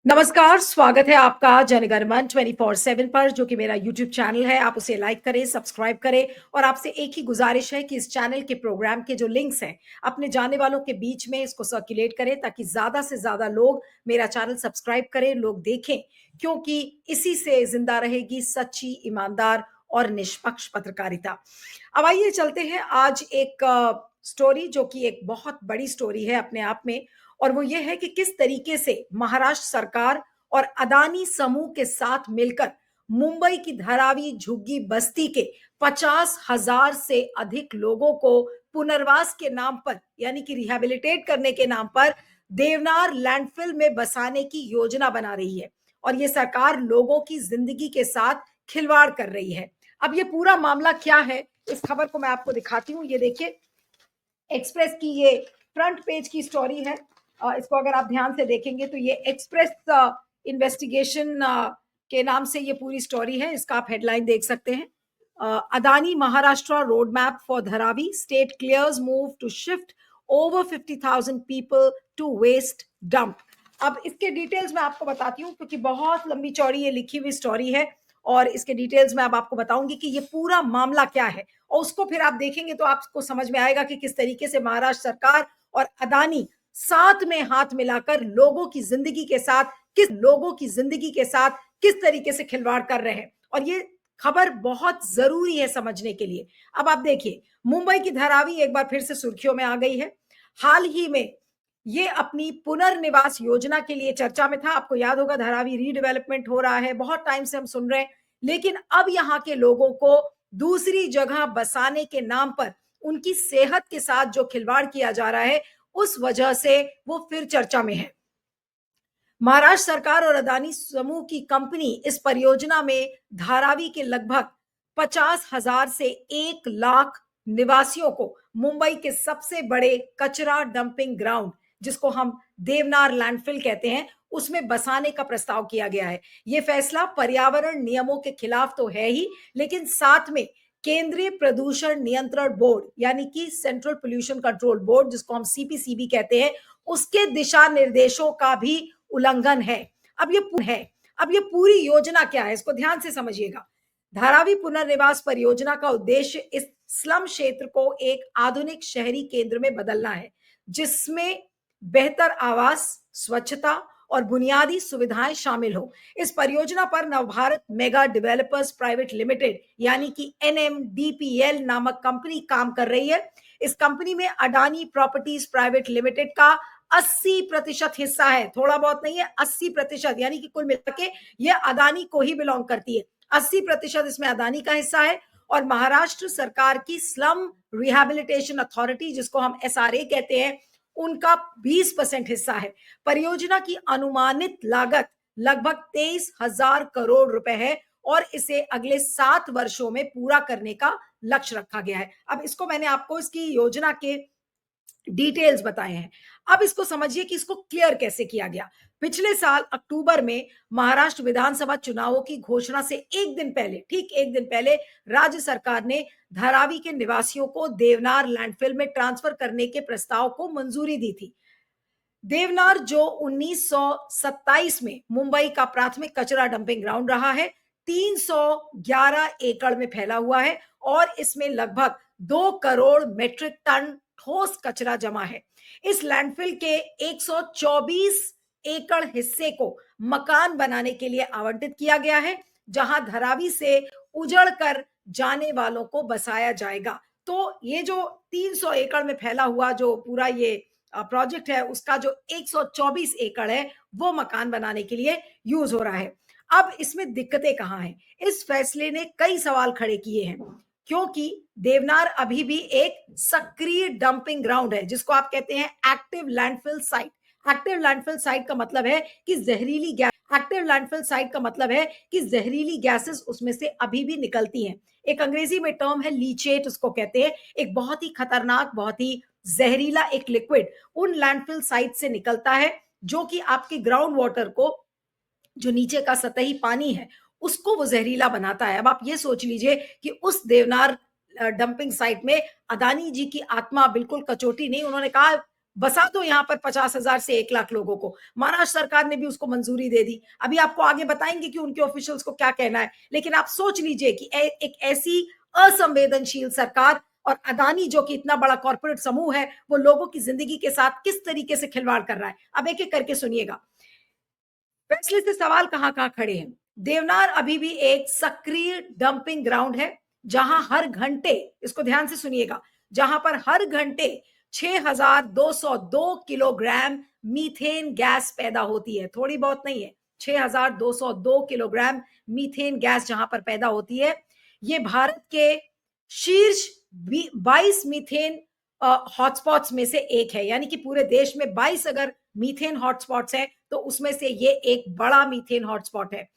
नमस्कार, स्वागत है आपका जनगणमन 24/7 पर जो कि मेरा यूट्यूब चैनल है। आप उसे लाइक करें, सब्सक्राइब करें और आपसे एक ही गुज़ारिश है कि इस चैनल के प्रोग्राम के जो लिंक्स हैं, अपने जानने वालों के बीच में इसको सर्कुलेट करें ताकि ज़्यादा से ज़्यादा लोग मेरा चैनल सब्सक्राइब करें, लोग देखें क्योंकि इसी से ज़िंदा रहेगी सच्ची, ईमानदार और निष्पक्ष पत्रकारिता। अब आइए चलते हैं आज एक स्टोरी जो कि एक बहुत बड़ी स्टोरी है अपने आप में और वो ये है कि किस तरीके से महाराष्ट्र सरकार और अदानी समूह के साथ मिलकर मुंबई की धारावी झुग्गी बस्ती के 50,000 से अधिक लोगों को पुनर्वास के नाम पर यानी कि रिहैबिलिटेट करने के नाम पर देवनार लैंडफिल में बसाने की योजना बना रही है और ये सरकार लोगों की जिंदगी के साथ खिलवाड़ कर रही है। अब ये पूरा मामला क्या है, इस खबर को मैं आपको दिखाती हूँ। ये देखिए, एक्सप्रेस की ये फ्रंट पेज की स्टोरी है। इसको अगर आप ध्यान से देखेंगे तो ये एक्सप्रेस इन्वेस्टिगेशन के नाम से ये पूरी स्टोरी है। इसका आप हेडलाइन देख सकते हैं। Adani Maharashtra road map for Dharavi, state clears move to shift over 50,000 people to west dump. अब इसके डिटेल्स मैं आपको बताती हूँ क्योंकि बहुत लंबी चौड़ी ये लिखी हुई स्टोरी है और इसके डिटेल्स में अब आपको बताऊंगी कि ये पूरा मामला क्या है और उसको फिर आप देखेंगे तो आपको समझ में आएगा कि किस तरीके से महाराष्ट्र सरकार और अदानी साथ में हाथ मिलाकर लोगों की जिंदगी के साथ किस तरीके से खिलवाड़ कर रहे हैं और ये खबर बहुत जरूरी है समझने के लिए। अब आप देखिए, मुंबई की धारावी एक बार फिर से सुर्खियों में आ गई है। हाल ही में ये अपनी पुनर्निवास योजना के लिए चर्चा में था। आपको याद होगा, धारावी रीडेवलपमेंट हो रहा है, बहुत टाइम से हम सुन रहे हैं, लेकिन अब यहाँ के लोगों को दूसरी जगह बसाने के नाम पर उनकी सेहत के साथ जो खिलवाड़ किया जा रहा है उस वजह से वो फिर चर्चा में है। महाराष्ट्र सरकार और अदानी समूह की कंपनी इस परियोजना में धारावी के लगभग 50,000 से 1 लाख निवासियों को मुंबई के सबसे बड़े कचरा डंपिंग ग्राउंड, जिसको हम देवनार लैंडफिल कहते हैं, उसमें बसाने का प्रस्ताव किया गया है। यह फैसला पर्यावरण नियमों के खिलाफ तो है ही, लेकिन साथ में केंद्रीय प्रदूषण नियंत्रण बोर्ड यानी कि सेंट्रल पोल्यूशन कंट्रोल बोर्ड, जिसको हम सीपीसीबी कहते हैं, उसके दिशा निर्देशों का भी उल्लंघन है। अब ये पूरी योजना क्या है, इसको ध्यान से समझिएगा। धारावी पुनर्निवास परियोजना का उद्देश्य इस स्लम क्षेत्र को एक आधुनिक शहरी केंद्र में बदलना है, जिसमें बेहतर आवास, स्वच्छता और बुनियादी सुविधाएं शामिल हो। इस परियोजना पर Navbharat mega developers private limited यानी कि एनएमडीपीएल नामक कंपनी काम कर रही है। इस कंपनी में अडानी प्रॉपर्टीज प्राइवेट लिमिटेड का 80% हिस्सा है, थोड़ा बहुत नहीं है, 80%, यानी कि कुल मिलकर के ये अदानी को ही बिलोंग करती है। 80% इसमें अदानी का हिस्सा है और महाराष्ट्र सरकार की स्लम रिहैबिलिटेशन अथॉरिटी, जिसको हम एसआरए कहते हैं, उनका 20% हिस्सा है। परियोजना की अनुमानित लागत लगभग 23,000 करोड़ रुपए है और इसे अगले 7 वर्षों में पूरा करने का लक्ष्य रखा गया है। अब इसको मैंने आपको इसकी योजना के डिटेल्स बताए हैं। अब इसको समझिए कि इसको क्लियर कैसे किया गया। पिछले साल अक्टूबर में महाराष्ट्र विधानसभा चुनावों की घोषणा से ठीक एक दिन पहले राज्य सरकार ने धारावी के निवासियों को देवनार लैंडफिल में ट्रांसफर करने के प्रस्ताव को मंजूरी दी थी। देवनार, जो 1927 में मुंबई का प्राथमिक कचरा डंपिंग ग्राउंड रहा है, 311 एकड़ में फैला हुआ है और इसमें लगभग 2 करोड़ मीट्रिक टन ठोस कचरा जमा है। इस लैंडफिल के 124 एकड़ हिस्से को मकान बनाने के लिए आवंटित किया गया है, जहां धारावी से उजड़ कर जाने वालों को बसाया जाएगा। तो ये जो 300 एकड़ में फैला हुआ जो पूरा ये प्रोजेक्ट है, उसका जो 124 एकड़ है वो मकान बनाने के लिए यूज हो रहा है। अब इसमें दिक्कतें कहां हैं? इस फैसले ने कई सवाल खड़े किए हैं क्योंकि देवनार अभी भी एक सक्रिय डंपिंग ग्राउंड है, जिसको आप कहते हैं active landfill site. Active landfill site का मतलब है कि जहरीली गैसेस उसमें से अभी भी निकलती हैं। एक अंग्रेजी में टर्म है लीचेट, उसको कहते हैं। एक बहुत ही खतरनाक, बहुत ही जहरीला एक लिक्विड उन लैंडफिल साइट से निकलता है, जो कि आपके ग्राउंड वाटर को, जो नीचे का सतही पानी है, उसको वो जहरीला बनाता है। अब आप ये सोच लीजिए कि उस देवनार डंपिंग साइट में अदानी जी की आत्मा बिल्कुल कचोटी नहीं, उन्होंने कहा बसा दो यहाँ पर 50,000 से 1 लाख लोगों को। महाराष्ट्र सरकार ने भी उसको मंजूरी दे दी। अभी आपको आगे बताएंगे कि उनके ऑफिशियल्स को क्या कहना है, लेकिन आप सोच लीजिए कि एक ऐसी असंवेदनशील सरकार और अदानी जो कि इतना बड़ा कॉर्पोरेट समूह है, वो लोगों की जिंदगी के साथ किस तरीके से खिलवाड़ कर रहा है। अब एक एक करके सुनिएगा। फैसले से सवाल कहां कहां खड़े हैं। देवनार अभी भी एक सक्रिय डंपिंग ग्राउंड है, जहां हर घंटे, इसको ध्यान से सुनिएगा, जहां पर हर घंटे 6,202 किलोग्राम मीथेन गैस पैदा होती है। थोड़ी बहुत नहीं है, 6,202 किलोग्राम मीथेन गैस जहां पर पैदा होती है। ये भारत के शीर्ष 22 मीथेन हॉटस्पॉट्स में से एक है। यानी कि पूरे देश में 22 अगर मीथेन हॉटस्पॉट्स है तो उसमें से ये एक बड़ा मीथेन हॉटस्पॉट है।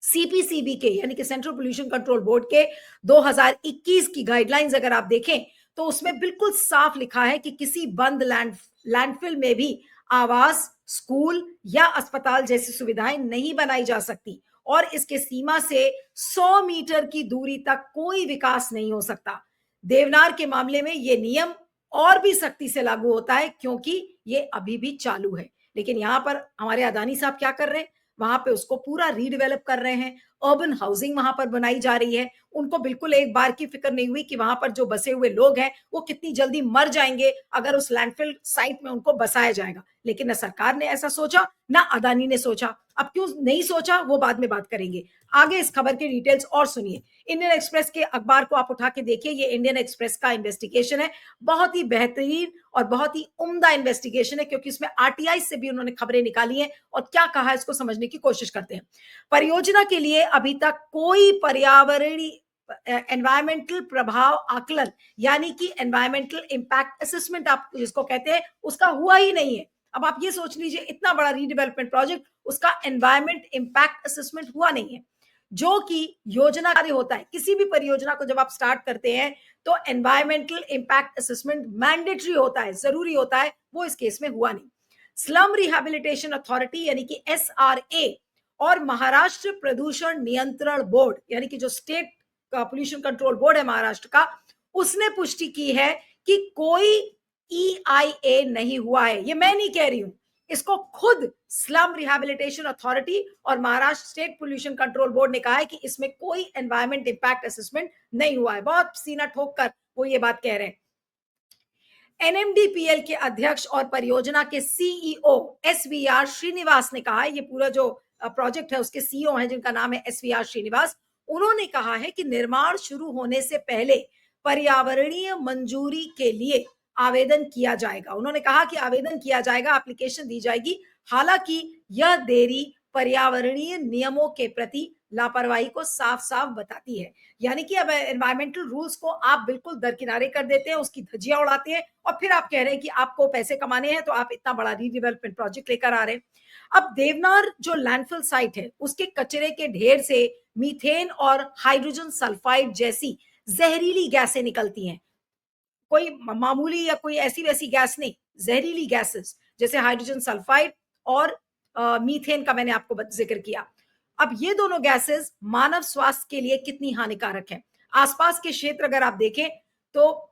सीपीसीबी के यानी कि सेंट्रल पोल्यूशन कंट्रोल बोर्ड के 2021 की गाइडलाइंस अगर आप देखें तो उसमें बिल्कुल साफ लिखा है कि किसी बंद लैंडफिल में भी आवास, स्कूल या अस्पताल जैसी सुविधाएं नहीं बनाई जा सकती, और इसके सीमा से 100 मीटर की दूरी तक कोई विकास नहीं हो सकता। देवनार के मामले में ये नियम और भी सख्ती से लागू होता है क्योंकि ये अभी भी चालू है। लेकिन यहां पर हमारे अदानी साहब क्या कर रहे हैं, वहां पे उसको पूरा रीडेवलप कर रहे हैं। अर्बन हाउसिंग वहां पर बनाई जा रही है। उनको बिल्कुल एक बार की फिक्र नहीं हुई कि वहां पर जो बसे हुए लोग हैं वो कितनी जल्दी मर जाएंगे अगर उस लैंडफिल साइट में उनको बसाया जाएगा। लेकिन न सरकार ने ऐसा सोचा, ना अदानी ने सोचा। अब क्यों नहीं सोचा वो बाद में बात करेंगे। आगे इस खबर के डिटेल्स और सुनिए। इंडियन एक्सप्रेस के अखबार को आप उठा के देखिए, ये इंडियन एक्सप्रेस का इन्वेस्टिगेशन है। बहुत ही बेहतरीन और बहुत ही उम्दा इन्वेस्टिगेशन है, क्योंकि इसमें आरटीआई से भी उन्होंने खबरें निकाली हैं और क्या कहा है इसको समझने की कोशिश करते हैं। परियोजना के लिए अभी तक कोई पर्यावरणीय एनवायरमेंटल प्रभाव आकलन यानी कि एनवायरमेंटल इंपैक्ट असेसमेंट आप जिसको कहते हैं, उसका हुआ ही नहीं है। अब आप ये सोच लीजिए, इतना बड़ा रीडेवलपमेंट प्रोजेक्ट, उसका एनवायरमेंट इंपैक्ट असेसमेंट हुआ नहीं है, जो कि योजना कार्य होता है। किसी भी परियोजना को जब आप स्टार्ट करते हैं तो एनवायरमेंटल इंपैक्ट असेसमेंट मैंडेटरी होता है, जरूरी होता है, वो इस केस में हुआ नहीं। स्लम रिहैबिलिटेशन अथॉरिटी यानी कि एसआरए और महाराष्ट्र प्रदूषण नियंत्रण बोर्ड यानी कि जो स्टेट पोल्यूशन कंट्रोल बोर्ड है महाराष्ट्र का, उसने पुष्टि की है कि कोई ईआईए नहीं हुआ है। ये मैं नहीं कह रही हूं, इसको खुद स्लम रिहैबिलिटेशन अथॉरिटी और Maharashtra state pollution control board ने कहा है कि इसमें कोई एनवायरमेंट इंपैक्ट असेसमेंट नहीं हुआ है। बहुत सीना ठोक कर वो ये बात कह रहे हैं। एनएमडीपीएल के अध्यक्ष और परियोजना के सीईओ एसवीआर श्रीनिवास ने कहा है, ये पूरा जो प्रोजेक्ट है उसके सीईओ हैं जिनका नाम है एसवीआर श्रीनिवास, उन्होंने कहा है कि निर्माण शुरू होने से पहले पर्यावरणीय मंजूरी के लिए आवेदन किया जाएगा। उन्होंने कहा कि आवेदन किया जाएगा, एप्लीकेशन दी जाएगी। हालांकि यह देरी पर्यावरणीय नियमों के प्रति लापरवाही को साफ साफ बताती है। यानी कि अब एनवायरमेंटल रूल्स को आप बिल्कुल दरकिनारे कर देते हैं, उसकी धज्जियां उड़ाते हैं और फिर आप कह रहे हैं कि आपको पैसे कमाने हैं तो आप इतना बड़ा रीडेवलपमेंट प्रोजेक्ट लेकर आ रहे हैं। अब देवनार जो लैंडफिल साइट है उसके कचरे के ढेर से मीथेन और हाइड्रोजन सल्फाइड जैसी जहरीली गैसें निकलती हैं। कोई मामूली या कोई ऐसी वैसी गैस नहीं, जहरीली गैसेस जैसे हाइड्रोजन सल्फाइड और मीथेन का मैंने आपको जिक्र किया। अब ये दोनों गैसेस मानव स्वास्थ्य के लिए कितनी हानिकारक है। आसपास के क्षेत्र अगर आप देखें तो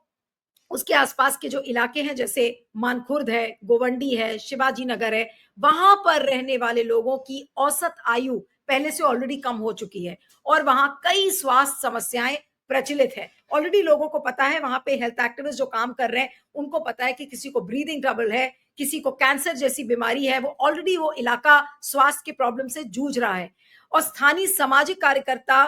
उसके आसपास के जो इलाके हैं जैसे मानखुर्द है, गोवंडी है, शिवाजी नगर है, वहां पर रहने वाले लोगों की औसत आयु पहले से ऑलरेडी कम हो चुकी है और वहां कई स्वास्थ्य समस्याएं प्रचलित है। ऑलरेडी लोगों को पता है, वहां पे हेल्थ एक्टिविस्ट जो काम कर रहे हैं उनको पता है कि किसी को ब्रीदिंग ट्रबल है, किसी को कैंसर जैसी बीमारी है, वो ऑलरेडी वो इलाका स्वास्थ्य के प्रॉब्लम से जूझ रहा है। और स्थानीय सामाजिक कार्यकर्ता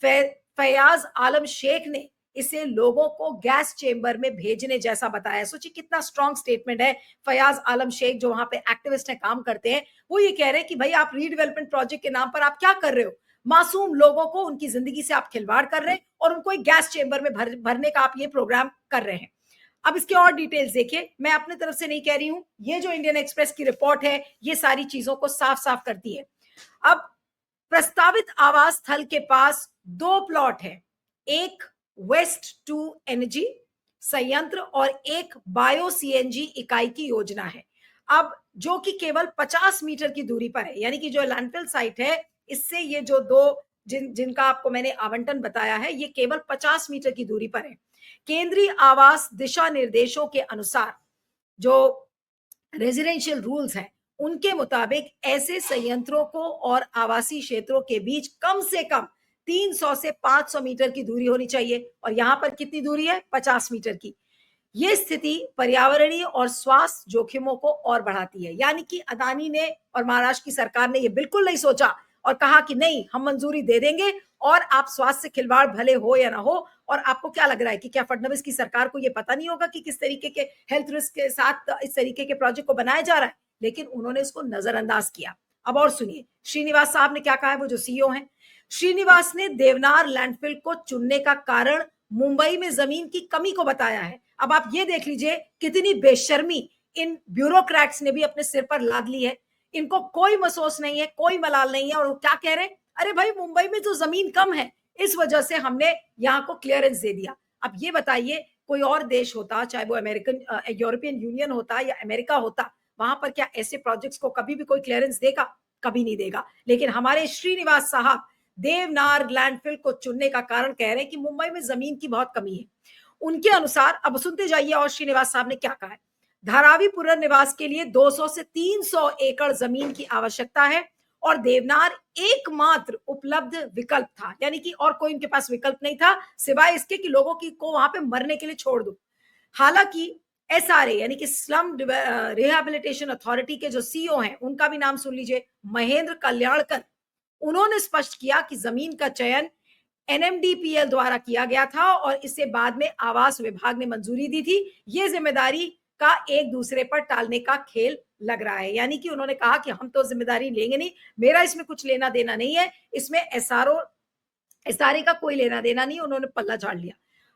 फैयाज आलम शेख ने इसे लोगों को गैस चेंबर में भेजने जैसा बताया। सोचिए कितना स्ट्रॉन्ग स्टेटमेंट है। फयाज आलम शेख जो वहां पे एक्टिविस्ट है, काम करते हैं, वो ये कह रहे हैं कि भाई आप रीडेवलपमेंट प्रोजेक्ट के नाम पर आप क्या कर रहे हो, मासूम लोगों को उनकी जिंदगी से आप खिलवाड़ कर रहे हैं और उनको एक गैस चेंबर में भरने का आप ये प्रोग्राम कर रहे हैं। अब इसके और डिटेल्स देखिए, मैं अपने तरफ से नहीं कह रही हूं, ये जो इंडियन एक्सप्रेस की रिपोर्ट है ये सारी चीजों को साफ साफ करती है। अब प्रस्तावित आवास स्थल के पास 2 प्लॉट है, एक वेस्ट टू एनर्जी संयंत्र और एक बायो सीएनजी इकाई की योजना है। अब जो कि केवल 50 मीटर की दूरी पर है, यानी कि जो लैंडफिल साइट है इससे ये जो दो जिनका आपको मैंने आवंटन बताया है ये केवल 50 मीटर की दूरी पर है। केंद्रीय आवास दिशा निर्देशों के अनुसार जो रेजिडेंशियल रूल्स हैं उनके मुताबिक ऐसे संयंत्रों को और आवासीय क्षेत्रों के बीच कम से कम 300 से 500 मीटर की दूरी होनी चाहिए, और यहां पर कितनी दूरी है? 50 मीटर की। ये स्थिति पर्यावरणीय और स्वास्थ्य जोखिमों को और बढ़ाती है। यानी कि अदानी ने और महाराष्ट्र की सरकार ने ये बिल्कुल नहीं सोचा और कहा कि नहीं, हम मंजूरी दे देंगे और आप स्वास्थ्य से खिलवाड़ भले हो या ना हो। और आपको क्या लग रहा है कि क्या फडणवीस की सरकार को ये पता नहीं होगा कि किस तरीके के हेल्थ रिस्क के साथ इस तरीके के प्रोजेक्ट को बनाया जा रहा है? लेकिन उन्होंने इसको नजरअंदाज किया। अब और सुनिए श्रीनिवास साहब ने क्या कहा है, वो जो सीईओ हैं। श्रीनिवास ने देवनार लैंडफिल को चुनने का कारण मुंबई में जमीन की कमी को बताया है। अब आप ये देख लीजिए कितनी बेशर्मी इन ब्यूरोक्रेट्स ने भी अपने सिर पर लाद ली है। इनको कोई महसूस नहीं है, कोई मलाल नहीं है, और वो क्या कह रहे हैं? अरे भाई, मुंबई में तो जमीन कम है, इस वजह से हमने यहाँ को क्लियरेंस दे दिया। अब ये बताइए, कोई और देश होता, चाहे वो अमेरिकन यूरोपियन यूनियन होता या अमेरिका होता, वहां पर क्या ऐसे प्रोजेक्ट्स को कभी भी कोई क्लियरेंस देगा? कभी नहीं देगा। लेकिन हमारे श्रीनिवास साहब देवनार लैंडफिल को चुनने का कारण कह रहे हैं कि मुंबई में जमीन की बहुत कमी है। उनके अनुसार, अब सुनते जाइए और श्रीनिवास साहब ने क्या कहा है। धारावी पुनर्निवास के लिए 200 से 300 एकड़ जमीन की आवश्यकता है और देवनार एकमात्र उपलब्ध विकल्प था। यानी कि और कोई उनके पास विकल्प नहीं था सिवाय इसके कि लोगों की को वहां पे मरने के लिए छोड़ दो। हालांकि एसआरए यानी कि स्लम रिहेबिलिटेशन अथॉरिटी के जो सीईओ हैं, उनका भी नाम सुन लीजिए, महेंद्र कल्याणकर। उन्होंने स्पष्ट किया कि जमीन का चयन एनएमडीपीएल द्वारा किया गया था और इसे बाद में आवास विभाग ने मंजूरी दी थी। ये जिम्मेदारी का एक दूसरे पर टालने का खेल लग रहा है। यानी कि उन्होंने कहा कि हम तो जिम्मेदारी लेंगे नहीं, मेरा इसमें कुछ लेना देना नहीं है, इसमें एसआरए का कोई लेना देना नहीं। उन्होंने पल्ला झाड़ लिया।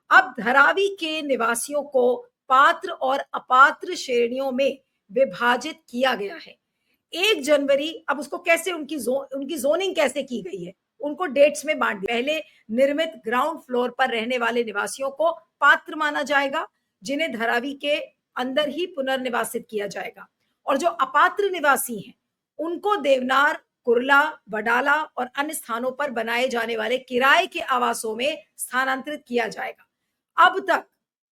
अब धारावी के निवासियों को पात्र और अपात्र श्रेणियों में विभाजित किया गया है। 1 जनवरी, अब उसको कैसे उनकी जोनिंग कैसे की गई है, उनको डेट्स में बांट दिया। पहले निर्मित ग्राउंड फ्लोर पर रहने वाले निवासियों को पात्र माना जाएगा, जिन्हें धारावी के अंदर ही पुनर्निवासित किया जाएगा। और जो अपात्र निवासी हैं, उनको देवनार, कुर्ला, वडाला और अन्य स्थानों पर बनाए जाने वाले किराए के आवासों में स्थानांतरित किया जाएगा। अब तक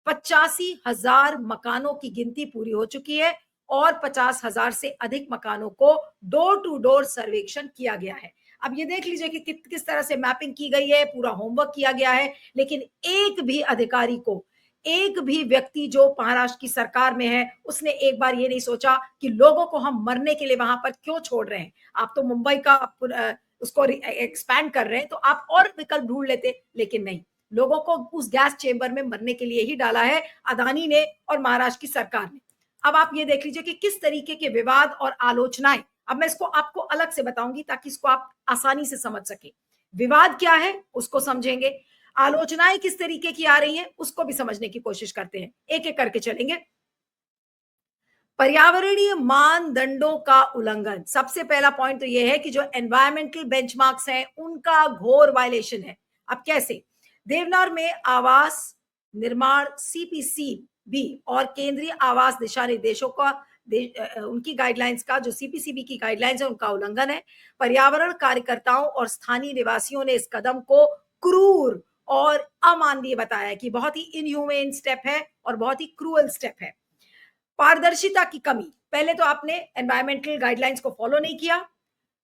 85,000 मकानों की गिनती पूरी हो चुकी है और 50,000 से अधिक मकानों को डोर टू डोर सर्वेक्षण किया गया है। अब ये देख लीजिए कि किस तरह से मैपिंग की गई है, पूरा होमवर्क किया गया है। लेकिन एक भी अधिकारी को, एक भी व्यक्ति जो महाराष्ट्र की सरकार में है, उसने एक बार ये नहीं सोचा कि लोगों को हम मरने के लिए वहां पर क्यों छोड़ रहे हैं। आप तो मुंबई का उसको एक्सपैंड कर रहे हैं, तो आप और विकल्प ढूंढ लेते। लेकिन नहीं, लोगों को उस गैस चेंबर में मरने के लिए ही डाला है अदानी ने और महाराष्ट्र की सरकार ने। अब आप ये देख लीजिए कि किस तरीके के विवाद और आलोचनाएं, अब मैं इसको आपको अलग से बताऊंगी ताकि इसको आप आसानी से समझ सके। विवाद क्या है उसको समझेंगे, आलोचनाएं किस तरीके की आ रही हैं उसको भी समझने की कोशिश करते हैं, एक एक करके चलेंगे। पर्यावरणीय मानदंडों का उल्लंघन, सबसे पहला पॉइंट तो यह है कि जो एनवायरमेंटल बेंचमार्क्स हैं उनका घोर वायलेशन है। अब कैसे? देवनार में आवास निर्माण सीपीसीबी और केंद्रीय आवास दिशा निर्देशों का उनकी गाइडलाइंस का, जो सीपीसीबी की गाइडलाइंस है, उनका उल्लंघन है। पर्यावरण कार्यकर्ताओं और स्थानीय निवासियों ने इस कदम को क्रूर और अमानवीय बताया कि बहुत ही इनह्यूमेन स्टेप है और बहुत ही क्रूअल स्टेप है। पारदर्शिता की कमी, पहले तो आपने एनवायरमेंटल गाइडलाइंस को फॉलो नहीं किया।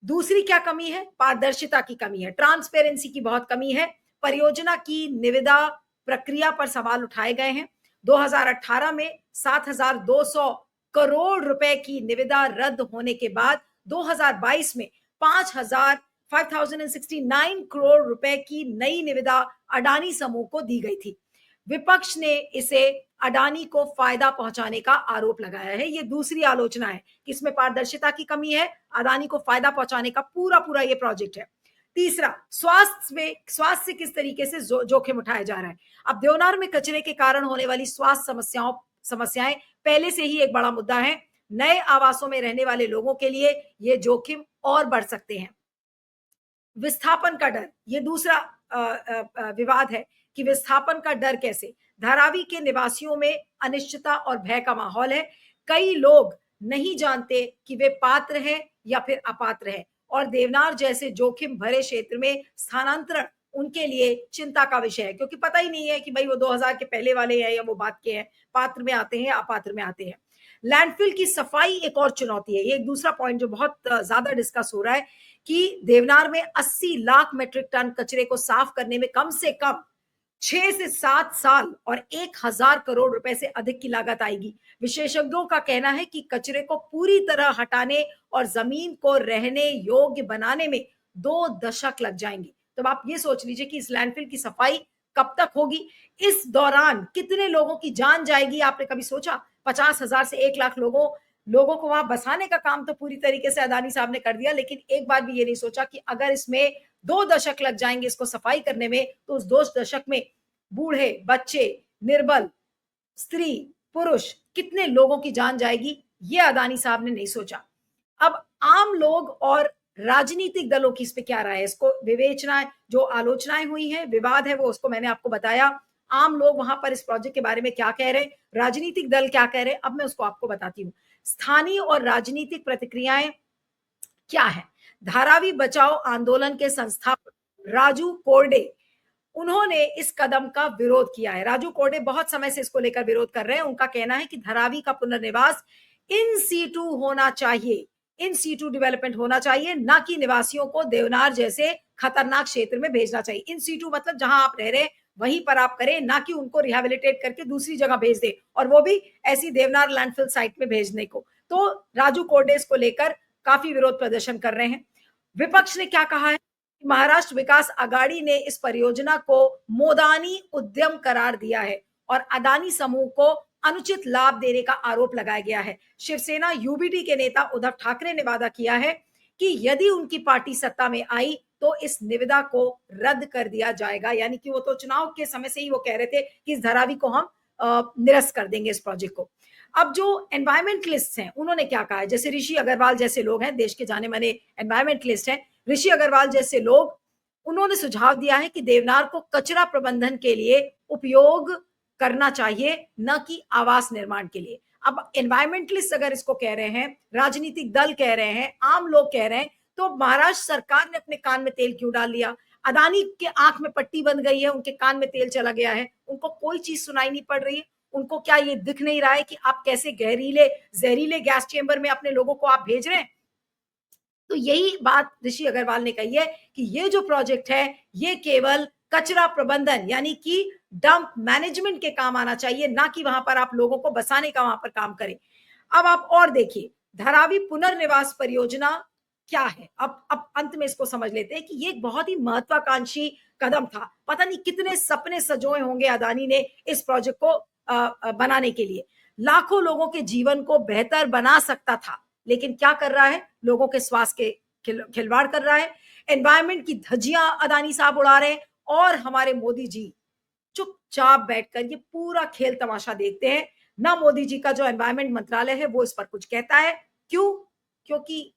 दूसरी क्या कमी है? पारदर्शिता की कमी है, ट्रांसपेरेंसी की बहुत कमी है। परियोजना की निविदा प्रक्रिया पर सवाल उठाए गए हैं। 2018 में 7,200 करोड़ रुपए की निविदा रद्द होने के बाद 2022 में 5,069 करोड़ रुपए की नई निविदा अडानी समूह को दी गई थी। विपक्ष ने इसे अडानी को फायदा पहुंचाने का आरोप लगाया है। ये दूसरी आलोचना है कि इसमें पारदर्शिता की कमी है, अडानी को फायदा पहुंचाने का पूरा ये प्रोजेक्ट है। तीसरा, स्वास्थ्य किस तरीके से जोखिम उठाया जा रहा है। अब देवनार में कचरे के कारण होने वाली स्वास्थ्य समस्याएं पहले से ही एक बड़ा मुद्दा है। नए आवासों में रहने वाले लोगों के लिए ये जोखिम और बढ़ सकते हैं। विस्थापन का डर, ये दूसरा विवाद है कि विस्थापन का डर कैसे। धारावी के निवासियों में अनिश्चितता और भय का माहौल है। कई लोग नहीं जानते कि वे पात्र हैं या फिर अपात्र हैं और देवनार जैसे जोखिम भरे क्षेत्र में स्थानांतरण उनके लिए चिंता का विषय है, क्योंकि पता ही नहीं है कि भाई वो 2000 के पहले वाले हैं या वो बाद के हैं, पात्र में आते हैं, अपात्र में आते हैं। लैंडफिल की सफाई एक और चुनौती है। ये एक दूसरा पॉइंट जो बहुत ज्यादा डिस्कस हो रहा है कि देवनार में 80 लाख मेट्रिक टन कचरे को साफ करने में कम से कम 6 से 7 साल और 1000 करोड़ रुपए से अधिक की लागत आएगी। विशेषज्ञों का कहना है कि कचरे को पूरी तरह हटाने और जमीन को रहने योग्य बनाने में 2 दशक लग जाएंगे। तो आप ये सोच लीजिए कि इस लैंडफिल की सफाई कब तक होगी, इस दौरान कितने लोगों की जान जाएगी। आपने कभी सोचा? 50,000 से 1 लाख लोगों को वहां बसाने का काम तो पूरी तरीके से अदानी साहब ने कर दिया, लेकिन एक बार भी ये नहीं सोचा कि अगर इसमें 2 दशक लग जाएंगे इसको सफाई करने में, तो उस 2 दशक में बूढ़े, बच्चे, निर्बल, स्त्री, पुरुष, कितने लोगों की जान जाएगी, ये अदानी साहब ने नहीं सोचा। अब आम लोग और राजनीतिक दलों की इस पे क्या राय है, इसको विवेचनाएं, जो आलोचनाएं हुई हैं, विवाद है, वो उसको मैंने आपको बताया। आम लोग वहां पर इस प्रोजेक्ट के बारे में क्या कह रहे हैं, राजनीतिक दल क्या कह रहे हैं, अब मैं उसको आपको बताती हूँ। स्थानीय और राजनीतिक प्रतिक्रियाएं क्या है? धारावी बचाओ आंदोलन के संस्थापक राजू कोरडे, उन्होंने इस कदम का विरोध किया है। राजू कोरडे बहुत समय से इसको लेकर विरोध कर रहे हैं। उनका कहना है कि धारावी का पुनर्निवास इन सीटू होना चाहिए, इन सीटू डेवलपमेंट होना चाहिए, ना कि निवासियों को देवनार जैसे खतरनाक क्षेत्र में भेजना चाहिए। इन सीटू मतलब जहां आप रह रहे हैं वहीं पर आप करें, ना कि उनको रिहेबिलिटेट करके दूसरी जगह भेज दे, और वो भी ऐसी देवनार लैंडफिल साइट में भेजने को। तो राजू कोरडे इसको लेकर काफी विरोध प्रदर्शन कर रहे हैं। विपक्ष ने क्या कहा है? महाराष्ट्र विकास आघाड़ी ने इस परियोजना को मोदानी उद्यम करार दिया है और अदानी समूह को अनुचित लाभ देने का आरोप लगाया गया है। शिवसेना यूबीटी के नेता उद्धव ठाकरे ने वादा किया है कि यदि उनकी पार्टी सत्ता में आई तो इस निविदा को रद्द कर दिया जाएगा। यानी कि वो तो चुनाव के समय से ही वो कह रहे थे कि इस धारावी को हम निरस्त कर देंगे, इस प्रोजेक्ट को। अब जो एनवायरमेंटलिस्ट हैं उन्होंने क्या कहा है, जैसे ऋषि अग्रवाल जैसे लोग हैं, देश के जाने माने एनवायरमेंटलिस्ट हैं, ऋषि अग्रवाल जैसे लोग, उन्होंने सुझाव दिया है कि देवनार को कचरा प्रबंधन के लिए उपयोग करना चाहिए, न कि आवास निर्माण के लिए। अब एनवायरमेंटलिस्ट अगर इसको कह रहे हैं, राजनीतिक दल कह रहे हैं, आम लोग कह रहे हैं, तो महाराष्ट्र सरकार ने अपने कान में तेल क्यों डाल लिया? अदानी के आंख में पट्टी बन गई है, उनके कान में तेल चला गया है, उनको कोई चीज सुनाई नहीं पड़ रही है। उनको क्या ये दिख नहीं रहा है कि आप कैसे जहरीले गैस चेंबर में अपने लोगों को आप भेज रहे हैं? तो यही बात ऋषि अग्रवाल ने कही है कि ये जो प्रोजेक्ट है ये केवल कचरा प्रबंधन यानी कि डंप मैनेजमेंट के काम आना चाहिए, ना कि वहां पर आप लोगों को बसाने का वहां पर काम करें। अब आप और देखिए, धारावी पुनर्निवास परियोजना क्या है। अब अंत में इसको समझ लेते हैं कि ये एक बहुत ही महत्वाकांक्षी कदम था। पता नहीं कितने सपने सजोए होंगे अदानी ने इस प्रोजेक्ट को बनाने के लिए। लाखों लोगों के जीवन को बेहतर बना सकता था, लेकिन क्या कर रहा है? लोगों के स्वास्थ्य के खिलवाड़ कर रहा है, एनवायरमेंट की धज्जियां अदानी साहब उड़ा रहे हैं, और हमारे मोदी जी चुपचाप बैठकर ये पूरा खेल तमाशा देखते हैं। ना मोदी जी का जो एनवायरमेंट मंत्रालय है वो इस पर कुछ कहता है। क्यों? क्योंकि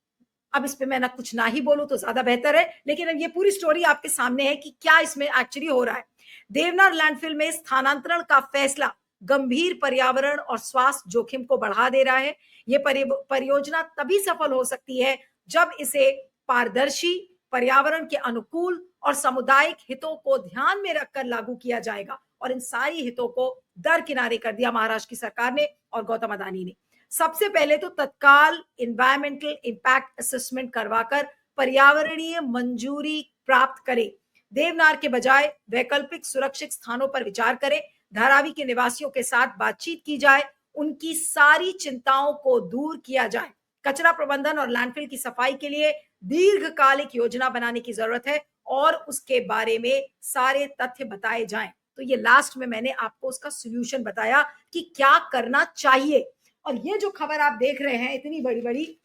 अब इस पे मैं ना कुछ ना ही बोलूं तो ज्यादा बेहतर है, लेकिन अब ये पूरी स्टोरी आपके सामने है कि क्या इसमें एक्चुअली हो रहा है। देवनार लैंडफिल में स्थानांतरण का फैसला गंभीर पर्यावरण और स्वास्थ्य जोखिम को बढ़ा दे रहा है। ये परियोजना तभी सफल हो सकती है जब इसे पारदर्शी, पर्यावरण के अनुकूल और सामुदायिक हितों को ध्यान में रखकर लागू किया जाएगा। और इन सारी हितों को दरकिनारे कर दिया महाराष्ट्र की सरकार ने और गौतम अदानी ने। सबसे पहले तो तत्काल इन्वायरमेंटल इंपैक्ट असेसमेंट करवाकर पर्यावरणीय मंजूरी प्राप्त करे। देवनार के बजाय वैकल्पिक सुरक्षित स्थानों पर विचार करें। धारावी के निवासियों के साथ बातचीत की जाए, उनकी सारी चिंताओं को दूर किया जाए। कचरा प्रबंधन और लैंडफिल की सफाई के लिए दीर्घकालिक योजना बनाने की जरूरत है और उसके बारे में सारे तथ्य बताए जाएं। तो ये लास्ट में मैंने आपको उसका सॉल्यूशन बताया कि क्या करना चाहिए। और ये जो खबर आप देख रहे हैं इतनी बड़ी बड़ी,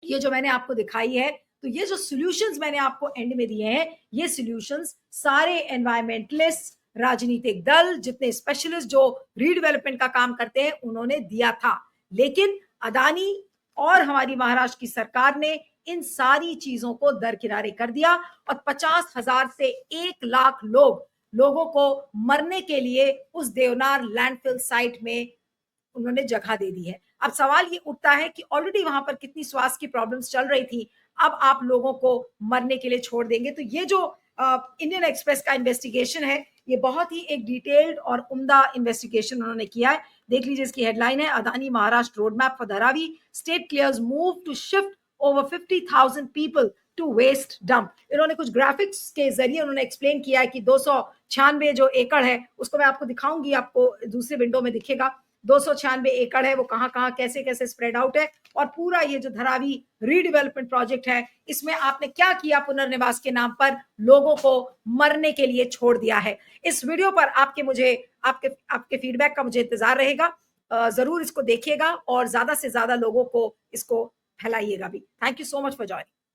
ये जो मैंने आपको दिखाई है, तो ये जो सॉल्यूशंस मैंने आपको एंड में दिए हैं, ये सॉल्यूशंस सारे एनवायरमेंटलिस्ट, राजनीतिक दल, जितने स्पेशलिस्ट जो रीडेवलपमेंट का काम करते हैं, उन्होंने दिया था। लेकिन अदानी और हमारी महाराष्ट्र की सरकार ने इन सारी चीजों को दरकिनारे कर दिया और 50,000 से 1 लाख लोगों को मरने के लिए उस देवनार लैंडफिल साइट में उन्होंने जगह दे दी है। अब सवाल ये उठता है कि ऑलरेडी वहां पर कितनी स्वास्थ्य की प्रॉब्लम्स चल रही थी, अब आप लोगों को मरने के लिए छोड़ देंगे। तो ये जो इंडियन एक्सप्रेस का इन्वेस्टिगेशन है, ये बहुत ही एक डिटेल्ड और उम्दा इन्वेस्टिगेशन उन्होंने किया है। देख लीजिए, इसकी हेडलाइन है Adani Maharashtra road map for Dharavi, state clears move to shift over 50,000 people to west dump. इन्होंने कुछ ग्राफिक्स के जरिए उन्होंने एक्सप्लेन किया है कि 296 जो एकड़ है, उसको मैं आपको दिखाऊंगी, आपको दूसरे विंडो में दिखेगा। 296 एकड़ है, वो कहां कहां कैसे कैसे स्प्रेड आउट है। और पूरा ये जो धारावी रीडेवलपमेंट प्रोजेक्ट है, इसमें आपने क्या किया, पुनर्निवास के नाम पर लोगों को मरने के लिए छोड़ दिया है। इस वीडियो पर आपके फीडबैक का मुझे इंतजार रहेगा। जरूर इसको देखिएगा और ज्यादा से ज्यादा लोगों को इसको फैलाइएगा भी। Thank you so much for joining.